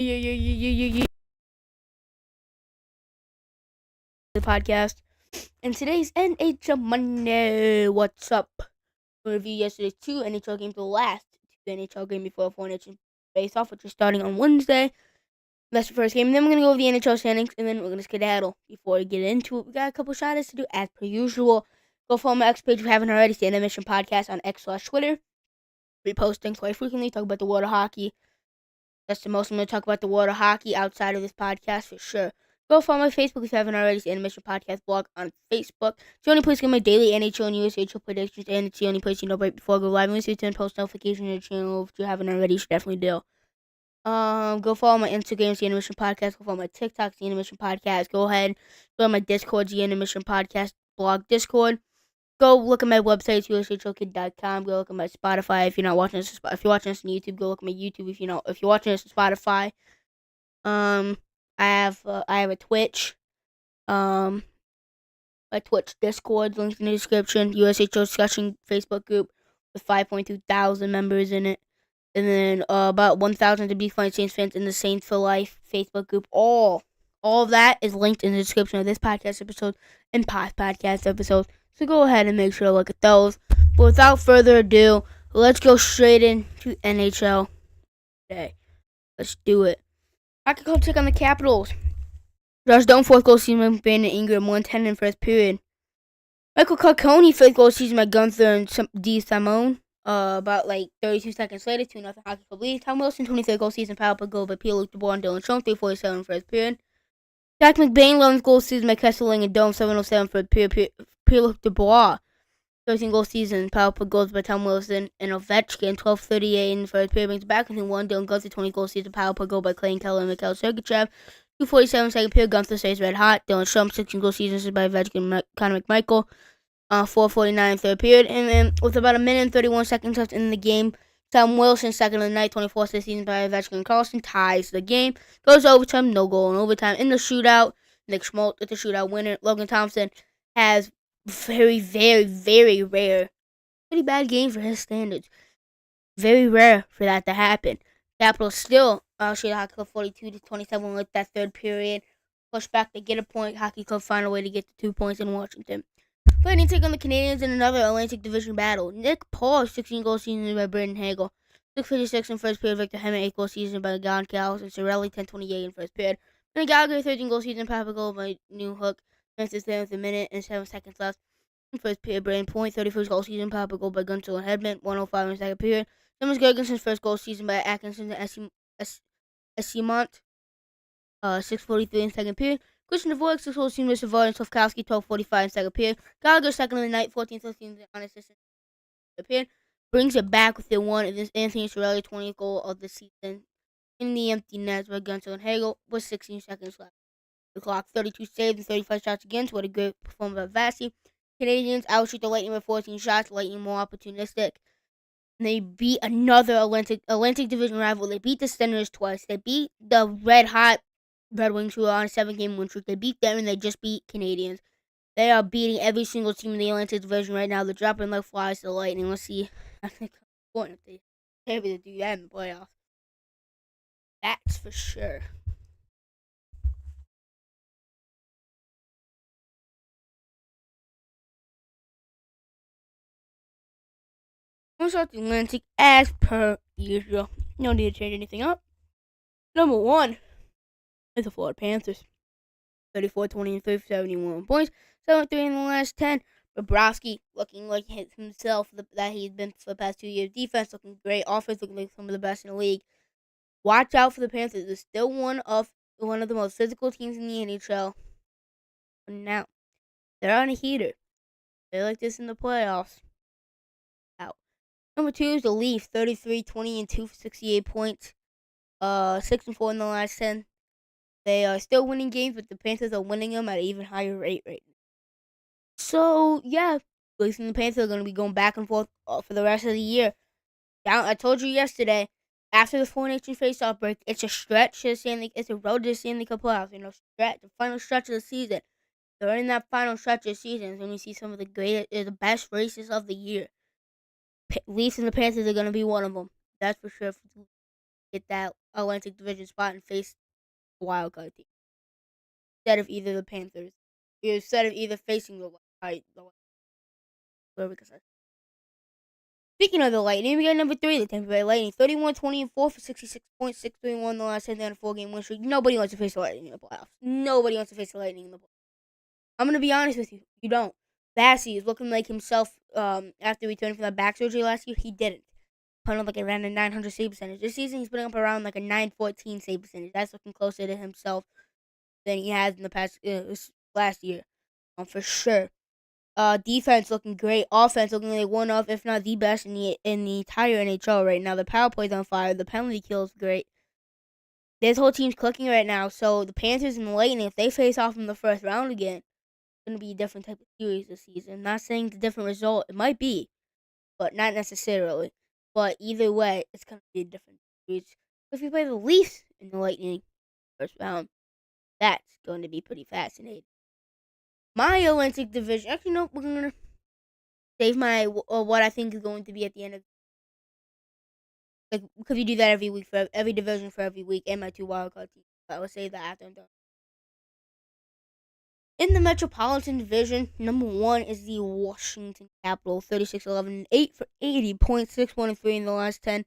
The podcast. And today's NHL Monday. What's up? We'll review yesterday's two NHL games, the last two NHL game before a 4 nation face off, which is starting on Wednesday. That's the first game. And then we're going to go over the NHL standings, and then we're going to skedaddle before we get into it. We got a couple shout outs to do as per usual. Go follow my X page if you haven't already. Stand Mission Podcast on X/Twitter. Reposting quite frequently, talk about the water hockey. That's the most I'm going to talk about the water hockey outside of this podcast for sure. Go follow my Facebook if you haven't already. It's the Animation Podcast blog on Facebook. It's the only place to get my daily NHL and USHL predictions, and it's the only place you know right before I go live. And you turn post notifications on the channel. If you haven't already, you should definitely do. Go follow my Instagram, it's the Animation Podcast. Go follow my TikTok, the Animation Podcast. Go ahead, go on my Discord, the Animation Podcast blog Discord. Go look at my website, USHLkid.com. Go look at my Spotify. If you're not watching this, if you're watching this on YouTube, go look at my YouTube. If you're watching this on Spotify, I have a Twitch. My Twitch Discord linked in the description. USHL discussion Facebook group with 5.2 thousand members in it, and then about 1,000 to be fun Saints fans in the Saints for Life Facebook group. All of that is linked in the description of this podcast episode and past podcast episodes. So go ahead and make sure to look at those. But without further ado, let's go straight into NHL today. Let's do it. Hockey Club take on the Capitals. Josh Doan, fourth goal season by Brandon Ingram, 110 in first period. Michael Carcone, fifth goal season by Gunther and D. Simone. About 32 seconds later, 2-0 Hockey Club lead. Tom Wilson, 23rd goal season, power play goal by Pierre-Luc Dubois and Dylan Schultz, 3:47 in first period. Jack McBain, 11th goal season by Kesselring and Dome, 7:07 for Pierre-Luc Dubois. 13 goal season, power play goals by Tom Wilson and Ovechkin, 12:38 in the first period. Brings back into 1. Dylan Gunther, 20 goal season, power play goal by Clayton Keller and Mikhail Sergachev. 2:47 second period. Gunther stays red hot. Dylan Schultz, 16 goal season by Ovechkin and Connor McMichael. 4:49 third period. And then with about a minute and 31 seconds left in the game, Tom Wilson, second of the night, 24th this season by Ovechkin and Carlson, ties the game. Goes overtime, no goal in overtime. In the shootout, Nick Schmaltz with the shootout winner. Logan Thompson has very, very, very rare, pretty bad game for his standards. Very rare for that to happen. Capitals still outshoot Hockey Club 42-27 with that third period. Push back to get a point. Hockey Club find a way to get the 2 points in Washington. Lightning take on the Canadiens in another Atlantic Division battle. Nick Paul, 16 goal season by Braden Hagel. 6:56 in first period. Victor Hedman, 8 goal season by Gon Callis and Cirelli, 10:28 in first period. And Gallagher, 13 goal season, power goal by New Hook. 7th minute and 7 seconds left in first period. Braden Point, 31st goal season, power goal by Gunther and Hedman, 1:05 in second period. Thomas Gergenson's first goal season by Atkinson and Essimont, 6:43 in second period. Christian Dvorak, 6 goal season by Savard and Slavkowski, 12:45 in second period. Gallagher, second of the night, 14-13 on assist in second period. Brings it back within one, and this Anthony Cirelli, 20th goal of the season in the empty nets by Gunther and Hagel with 16 seconds left. The clock, 32 saves and 35 shots against. What a great performance by Vasi. Canadians outshoot the Lightning by 14 shots. Lightning more opportunistic. And they beat another Atlantic Division rival. They beat the Senators twice. They beat the red hot Red Wings, who are on a 7-game win streak. They beat them, and they just beat Canadians. They are beating every single team in the Atlantic Division right now. They're dropping like flies to the Lightning. Let's see. I think it's important if they're able to do that in the playoffs. That's for sure. We'll start the Atlantic as per usual. No need to change anything up. Number 1 is the Florida Panthers. 34-20 and 71 points. 7-3 in the last 10. Bobrovsky looking like himself that he's been for the past 2 years. Defense looking great. Offense looking like some of the best in the league. Watch out for the Panthers. They're still one of the most physical teams in the NHL. Now, they're on a heater. They're like this in the playoffs. Out. Number 2 is the Leafs. 33-20 and 2 for 68 points. 6-4 in the last 10. They are still winning games, but the Panthers are winning them at an even higher rate right now. So, yeah, Leafs and the Panthers are going to be going back and forth for the rest of the year. I told you yesterday, after the 4-nation face-off break, it's a stretch to it's a road to the Stanley Cup playoffs. The final stretch of the season. They're in that final stretch of the season when we see some of the best races of the year. Leafs and the Panthers are going to be one of them. That's for sure. get that Atlantic Division spot and face the wild card team instead of either the Panthers, instead of either facing the where we can start. Speaking of the Lightning, we got number 3, the Tampa Bay Lightning, 31-20-4 for 66 points, 6-3-1 the last 10 down a 4-game win streak. Nobody wants to face the Lightning in the playoffs. Nobody wants to face the Lightning in the playoffs. I'm gonna be honest with you. You don't. Bassey is looking like himself. After returning from that back surgery last year, he didn't. Putting up like around a 900 save percentage. This season, he's putting up around like a 914 save percentage. That's looking closer to himself than he has in the past last year, for sure. Defense looking great. Offense looking like one of, if not the best in the entire NHL right now. The power play's on fire. The penalty kill is great. This whole team's clicking right now. So the Panthers and the Lightning, if they face off in the first round again, it's gonna be a different type of series this season. Not saying it's a different result. It might be, but not necessarily. But either way, it's gonna be a different series. If we play the Leafs in the Lightning first round, that's going to be pretty fascinating. My Atlantic Division. Actually, no, we're gonna save my what I think is going to be at the end of, like, because we do that every week for every division for every week, and my 2 wildcard teams. So I will save that after I'm done. In the Metropolitan Division, number 1 is the Washington Capitals, 36-11-8 for 80 points, 6-1-3 in the last 10.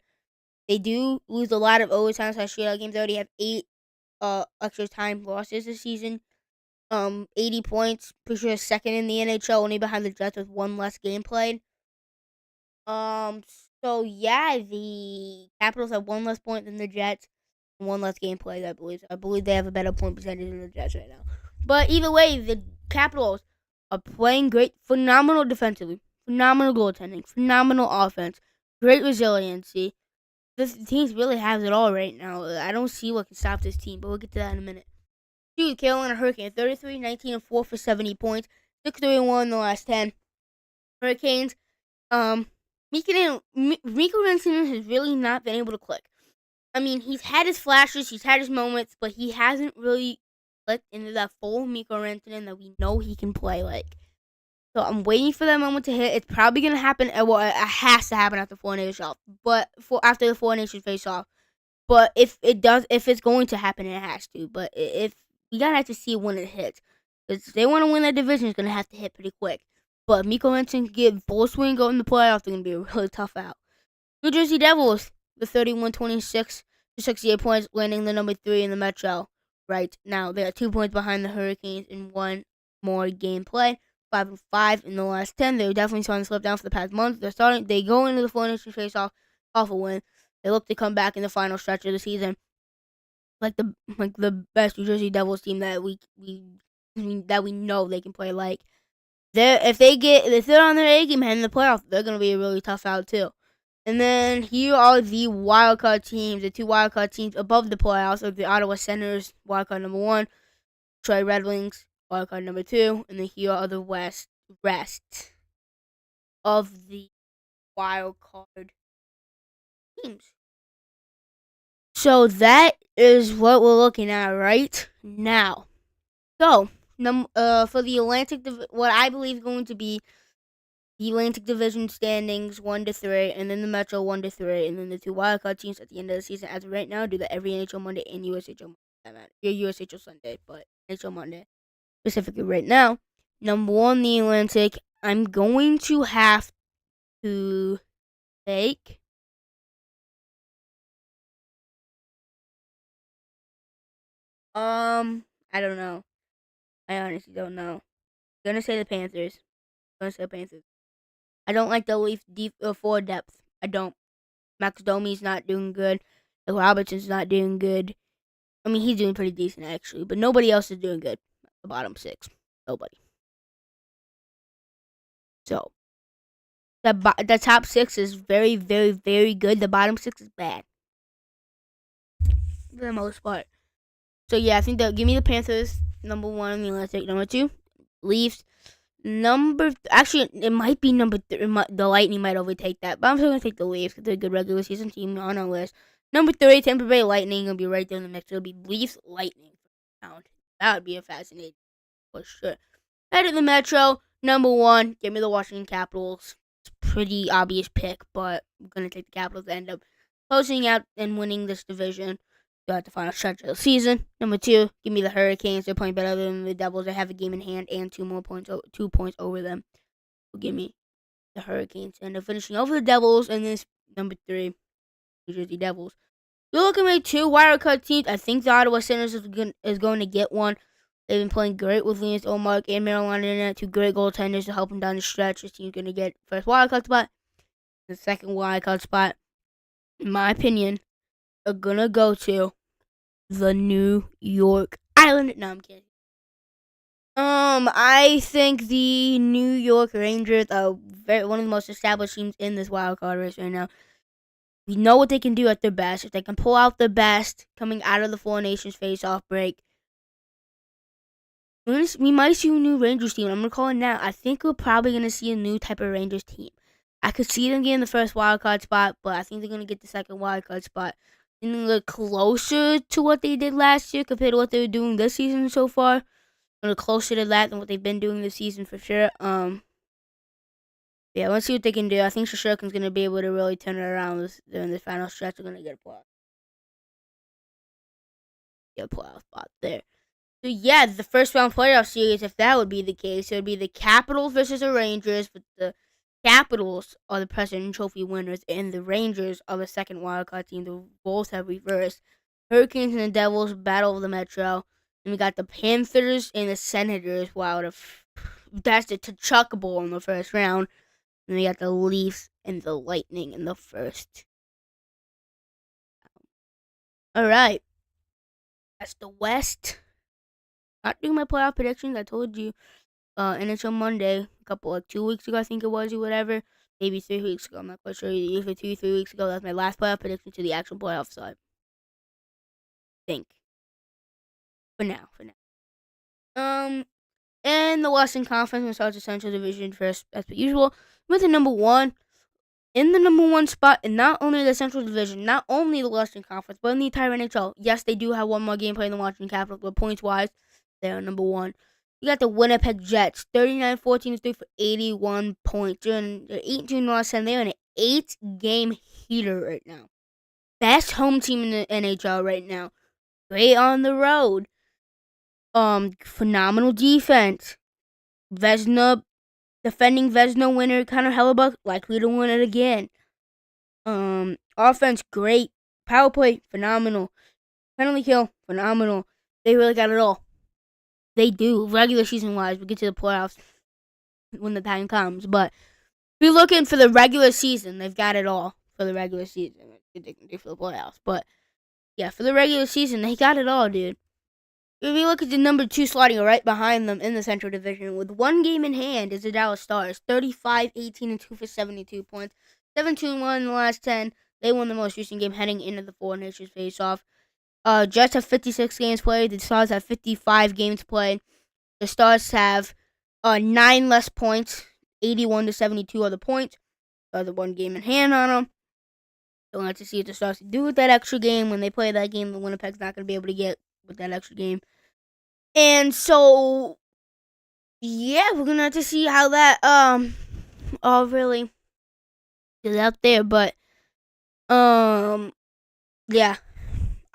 They do lose a lot of overtime / shootout games. They already have 8 extra time losses this season. 80 points, pretty sure second in the NHL, only behind the Jets with 1 less game played. So yeah, the Capitals have 1 less point than the Jets, and 1 less game played, I believe. I believe they have a better point percentage than the Jets right now. But either way, the Capitals are playing great, phenomenal defensively, phenomenal goaltending, phenomenal offense, great resiliency. This team really has it all right now. I don't see what can stop this team, but we'll get to that in a minute. Dude, Carolina Hurricanes, 33-19-4 for 70 points, 6-3-1 in the last 10. Hurricanes, Mikko Rantanen has really not been able to click. I mean, he's had his flashes, he's had his moments, but he hasn't really clicked into that full Mikko Rantanen that we know he can play like. So I'm waiting for that moment to hit. It's probably gonna happen. Well, it has to happen after 4 Nations off. But after the 4 Nations face off. But if it's going to happen, it has to. But if we gotta have to see when it hits, because if they want to win that division, it's gonna have to hit pretty quick. But Mikko Rantanen can get full swing, go in the playoffs. They're gonna be a really tough out. New Jersey Devils, the 31-26 to 68 points, landing the number 3 in the Metro. Right now, they are 2 points behind the Hurricanes in 1 more game play. 5-5 in the last 10. They were definitely starting to slip down for the past month. They go into the 4 Nations face off a win. They look to come back in the final stretch of the season, like the best New Jersey Devils team that we know they can play. Like, if they're on their A game in the playoffs, they're gonna be a really tough out too. And then here are the wildcard teams, the 2 wildcard teams above the playoffs, are the Ottawa Senators, wildcard number 1, Detroit Red Wings, wildcard number 2, and then here are the rest of the wildcard teams. So that is what we're looking at right now. So, for the Atlantic, what I believe is going to be the Atlantic Division standings 1-3, and then the Metro 1-3, and then the 2 wildcard teams at the end of the season. As of right now, do that every NHL Monday and USHL Monday. USHL Sunday, but NHL Monday specifically right now. Number 1, the Atlantic. I'm going to have to take. I don't know. I honestly don't know. I'm gonna say the Panthers. I don't like the Leaf deep forward depth. I don't. Max Domi's not doing good. Nick Robertson's not doing good. I mean, he's doing pretty decent actually, but nobody else is doing good. The bottom 6, nobody. So the top 6 is very, very, very good. The bottom 6 is bad for the most part. So yeah, I think they'll give me the Panthers number 1 in the Atlantic. Number 2, Leafs. Actually, it might be number 3. The Lightning might overtake that, but I'm still gonna take the Leafs because they're a good regular season team on our list. Number 3, Tampa Bay Lightning, gonna be right there in the mix. It'll be Leafs Lightning. That would be a fascinating for sure. Head of the Metro, number 1, give me the Washington Capitals. It's a pretty obvious pick, but I'm gonna take the Capitals to end up closing out and winning this division throughout the final stretch of the season. Number 2, give me the Hurricanes. They're playing better than the Devils. They have a game in hand and 2 points over them. So give me the Hurricanes. And they're finishing over the Devils in this number 3, New Jersey Devils. You're looking at 2 wildcard teams. I think the Ottawa Senators is going to get one. They've been playing great with Linus Ullmark and Maryland in it. 2 great goaltenders to help them down the stretch. This team's going to get first wildcard spot. The second wildcard spot, in my opinion, are going to go to the New York Islanders. No, I'm kidding. I think the New York Rangers are one of the most established teams in this wildcard race right now. We know what they can do at their best. If they can pull out their best coming out of the Four Nations face-off break, we might see a new Rangers team. I'm going to call it now. I think we're probably going to see a new type of Rangers team. I could see them getting the first wildcard spot, but I think they're going to get the second wildcard spot. And a little closer to what they did last year compared to what they were doing this season so far. A little closer to that than what they've been doing this season for sure. Yeah, let's see what they can do. I think Shoshukin's going to be able to really turn it around during this final stretch. They're going to get a playoff. Get a playoff spot there. So yeah, the first round playoff series, if that would be the case, it would be the Capitals versus the Rangers. But the Capitals are the President Trophy winners, and the Rangers are the second wildcard team. They both have reversed. Hurricanes and the Devils battle over the Metro. And we got the Panthers and the Senators. Wow, that's the T'Chaka Bowl in the first round. And we got the Leafs and the Lightning in the first. All right, that's the West. Not doing my playoff predictions. I told you, NHL Monday, 2 weeks ago, I think it was, or whatever. Maybe 3 weeks ago. I'm not quite sure. Either 2 or 3 weeks ago. That's my last playoff prediction to the actual playoff side. I think. For now. And the Western Conference and starts the Central Division first, as per usual, with the number 1. In the number 1 spot, in not only the Central Division, not only the Western Conference, but in the entire NHL. Yes, they do have one more game playing the Washington Capitals, but points-wise, they're number 1. You got the Winnipeg Jets, 39-14-3 for 81 points. They're 8-2 loss, and they're in an 8-game heater right now. Best home team in the NHL right now. Great on the road. Phenomenal defense. Defending Vezina winner Connor Hellebuck, likely to win it again. Offense, great. Power play, phenomenal. Penalty kill, phenomenal. They really got it all. They do, regular season wise. We'll get to the playoffs when the time comes. But if you're looking for the regular season, they've got it all for the regular season. They can do for the playoffs. But yeah, for the regular season, they got it all, dude. If you look at the number 2 slotting right behind them in the Central Division, with 1 game in hand, is the Dallas Stars. 35-18-2 for 72 points. 7-2-1 in the last 10. They won the most recent game heading into the Four Nations face-off. Jets have 56 games played. The Stars have 55 games played. The Stars have 9 less points. 81-72 are the points. The 1 game in hand on them. Don't have to see what the Stars do with that extra game. When they play that game, the Winnipeg's not going to be able to get with that extra game. And so, yeah, we're going to have to see how that all really is out there. But, yeah.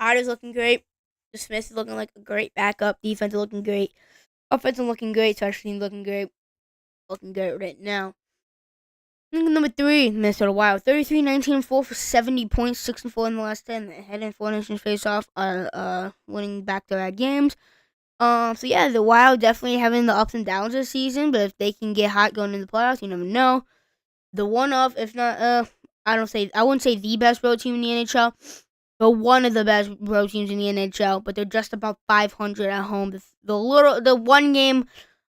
Otter's looking great. The Smith is looking like a great backup. Defense is looking great. Offense is looking great. Special teams looking great. Looking great right now. Number 3, Minnesota Wild. 33-19-4 for 70 points. 6-4 in the last 10. Head in Four Nations face-off. Winning back-to-back games. So yeah, the Wild definitely having the ups and downs this season. But if they can get hot going into the playoffs, you never know. The one of, if not, I wouldn't say the best road team in the NHL. But one of the best road teams in the NHL, but they're just about 500 at home. The 1 game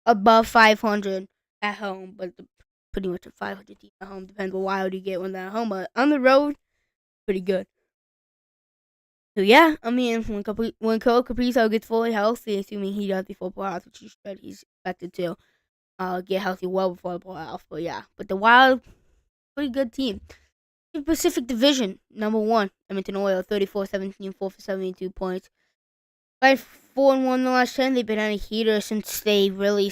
above 500 at home, but pretty much a 500 team at home. Depends what Wild you get when they're at home, but on the road, pretty good. So yeah, I mean, when Kirill Kaprizov gets fully healthy, assuming he does before playoffs, which he's expected to get healthy well before the playoffs. But yeah, but the Wild, pretty good team. Pacific Division, number 1, Edmonton Oilers, 34-17-4 for 72 points. 5-4-1 in the last 10. They've been on a heater since they really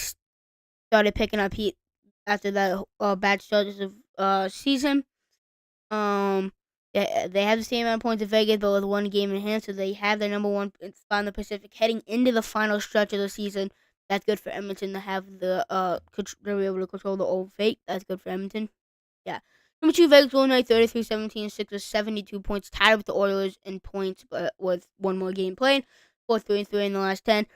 started picking up heat after that bad start of season. They have the same amount of points as Vegas, but with one game in hand, so they have their number one spot in the Pacific heading into the final stretch of the season. That's good for Edmonton to have they'll be able to control the old fate. That's good for Edmonton. Yeah. Number 2, Vegas Golden Knights 33-17-6 with 72 points, tied with the Oilers in points, but with one more game played. 4-3-3 in the last 10.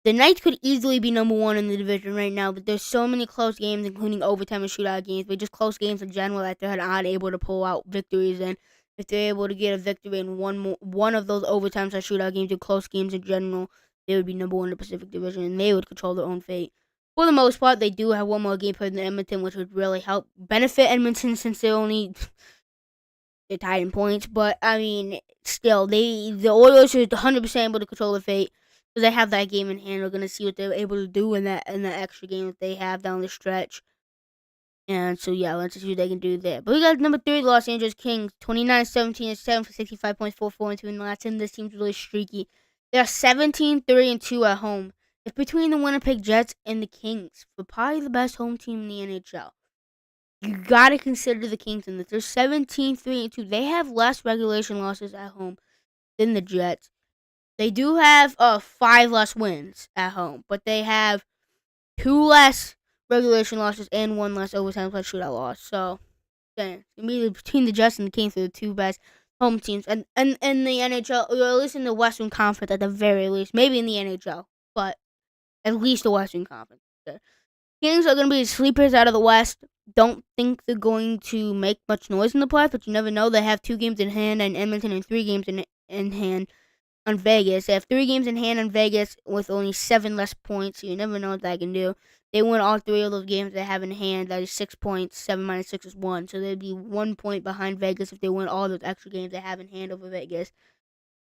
The Knights could easily be number 1 in the division right now, but there's so many close games, including overtime and shootout games, but just close games in general that they're not able to pull out victories in. If they're able to get a victory in one of those overtimes or shootout games or close games in general, they would be number 1 in the Pacific Division, and they would control their own fate. For the most part, they do have one more game played than Edmonton, which would really help benefit Edmonton since they're tied in points. But I mean, still, the Oilers are 100% able to control their fate. Because they have that game in hand. We're gonna see what they're able to do in that extra game that they have down the stretch. And so yeah, let's see what they can do there. But we got number 3, the Los Angeles Kings, 29-17-7 for 65.44 in the last 10. This team's really streaky. They're 17-3-2 at home. It's between the Winnipeg Jets and the Kings for probably the best home team in the NHL. You gotta consider the Kings in this. They're 17-3-2. They have less regulation losses at home than the Jets. They do have 5 less wins at home, but they have 2 less regulation losses and 1 less overtime plus shootout loss. So, it's gonna be between the Jets and the Kings are the 2 best home teams, and the NHL, or at least in the Western Conference at the very least, maybe in the NHL, but at least the Western Conference. The Kings are gonna be the sleepers out of the West. Don't think they're going to make much noise in the playoffs, but you never know. They have 2 games in hand on Edmonton and 3 games in hand on Vegas. They have 3 games in hand on Vegas with only 7 less points, so you never know what that can do. They win all 3 of those games they have in hand. That is 6 points. 7 minus 6 is 1. So they'd be 1 point behind Vegas if they win all those extra games they have in hand over Vegas.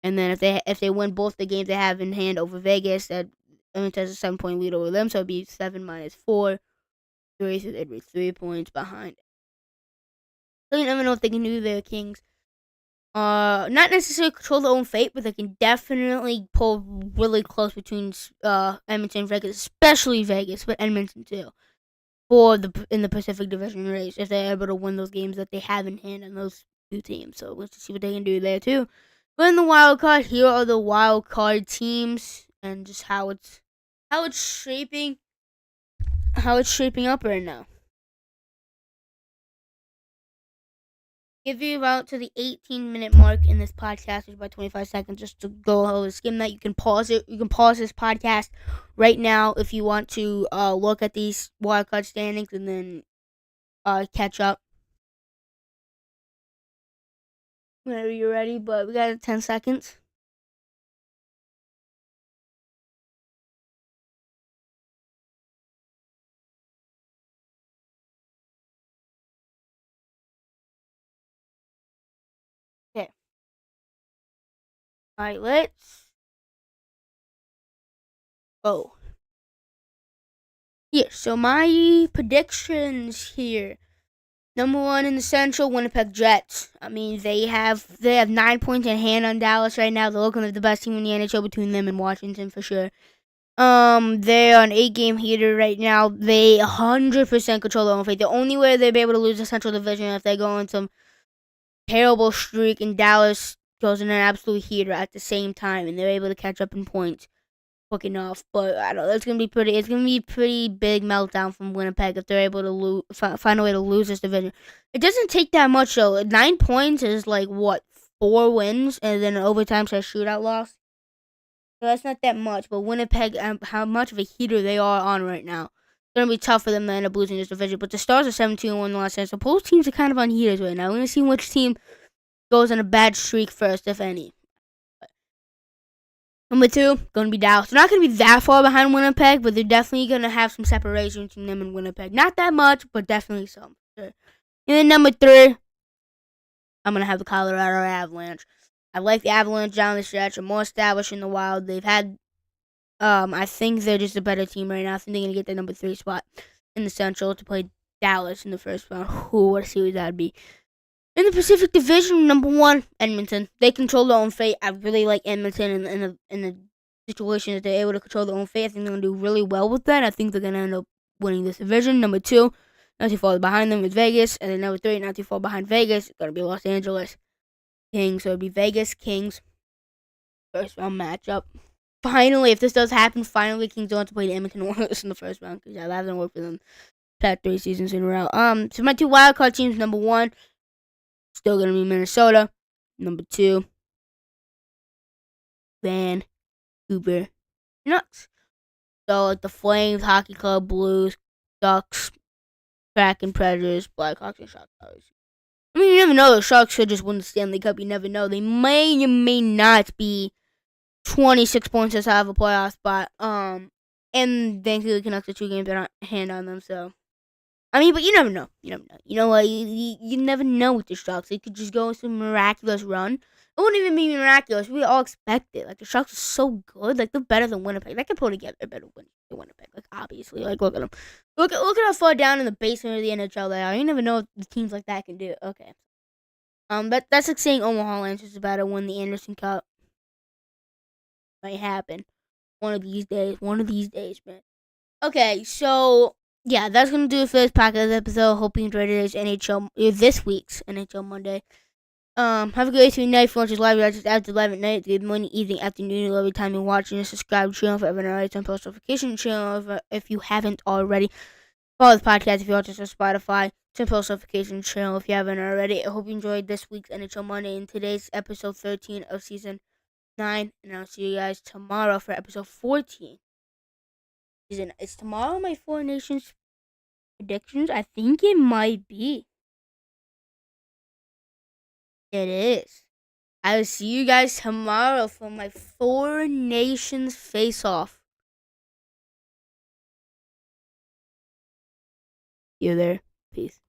And then if they win both the games they have in hand over Vegas, that Edmonton has a 7-point lead over them. So it'd be 7 minus 4. 3, so they'd be 3 points behind. So you never know what they can do there, Kings. Not necessarily control their own fate, but they can definitely pull really close between Edmonton and Vegas, especially Vegas, but Edmonton too, in the Pacific Division race if they're able to win those games that they have in hand on those 2 teams. So let's see what they can do there too. But in the wild card, here are the wild card teams and just how it's shaping up right now. Give you about to the 18-minute mark in this podcast, which is about 25 seconds, just to go over skim that. You can pause it. You can pause this podcast right now if you want to look at these wildcard standings and then catch up whenever you're ready. But we got 10 seconds. Okay. All right, let's go. Yeah, so my predictions here. Number 1 in the Central, Winnipeg Jets. I mean, they have 9 points in hand on Dallas right now. They're looking like the best team in the NHL between them and Washington for sure. They're on 8-game heater right now. They 100% control their own fate. The only way they'll be able to lose the Central Division is if they go on some terrible streak and Dallas goes in an absolute heater at the same time, and they're able to catch up in points quick enough. But I don't know. It's gonna be pretty big meltdown from Winnipeg if they're able to find a way to lose this division. It doesn't take that much though. 9 points is like what, 4 wins and then an overtime shootout loss. So that's not that much, but Winnipeg, how much of a heater they are on right now. It's going to be tough for them to end up losing this division. But the Stars are 7-2-1 in the last 10. So both teams are kind of on heaters right now. We're going to see which team goes on a bad streak first, if any. Number 2, going to be Dallas. They're not going to be that far behind Winnipeg, but they're definitely going to have some separation between them and Winnipeg. Not that much, but definitely some. Sure. And then number 3, I'm going to have the Colorado Avalanche. I like the Avalanche down the stretch. They're more established in the Wild. They've had, I think they're just a better team right now. I think they're going to get the number 3 spot in the Central to play Dallas in the first round. Ooh, what a series that would be. In the Pacific Division, number 1, Edmonton. They control their own fate. I really like Edmonton in the situation that they're able to control their own fate. I think they're going to do really well with that. I think they're going to end up winning this division. Number 2, not too far behind them is Vegas. And then number 3, not too far behind Vegas, it's going to be Los Angeles. Kings. So it'd be Vegas Kings first round matchup. Finally, if this does happen, finally Kings don't have to play the Edmonton Oilers in the first round because that hasn't worked for them past 3 seasons in a row. So my 2 wildcard teams, number 1, still gonna be Minnesota. Number 2, Vancouver Canucks. So like the Flames, Hockey Club, Blues, Ducks, Kraken, Predators, Blackhawks, and Sharks. I mean, you never know. The Sharks should just win the Stanley Cup. You never know. They may or may not be 26 points out of a playoff spot. And Vancouver Canucks are 2 games in hand on them. So, I mean, but you never know. You never know. You know what? You never know with the Sharks. They could just go on some miraculous run. It wouldn't even be miraculous. We all expect it. Like, the Sharks are so good. Like, they're better than Winnipeg. They can put together a better win than Winnipeg. Like, obviously. Like, look at them. Look at how far down in the basement of the NHL they are. You never know what the teams like that can do. Okay. But that's like saying Omaha Lancers is about to win the Anderson Cup. Might happen. One of these days. One of these days, man. Okay, so yeah, that's gonna do it for this podcast episode. Hope you enjoyed today's this week's NHL Monday. Have a great night. If you watch this live, just after 11 at night, good morning, evening, afternoon, every time you're watching. And subscribe to the channel if you haven't already. Turn post notification channel if you haven't already. Follow the podcast if you watch this on Spotify. Turn post notification channel if you haven't already. I hope you enjoyed this week's NHL Monday and today's episode 13 of season 9. And I'll see you guys tomorrow for episode 14. Is tomorrow my 4 Nations predictions? I think it might be. It is. I will see you guys tomorrow for my 4 Nations face-off. You there? Peace.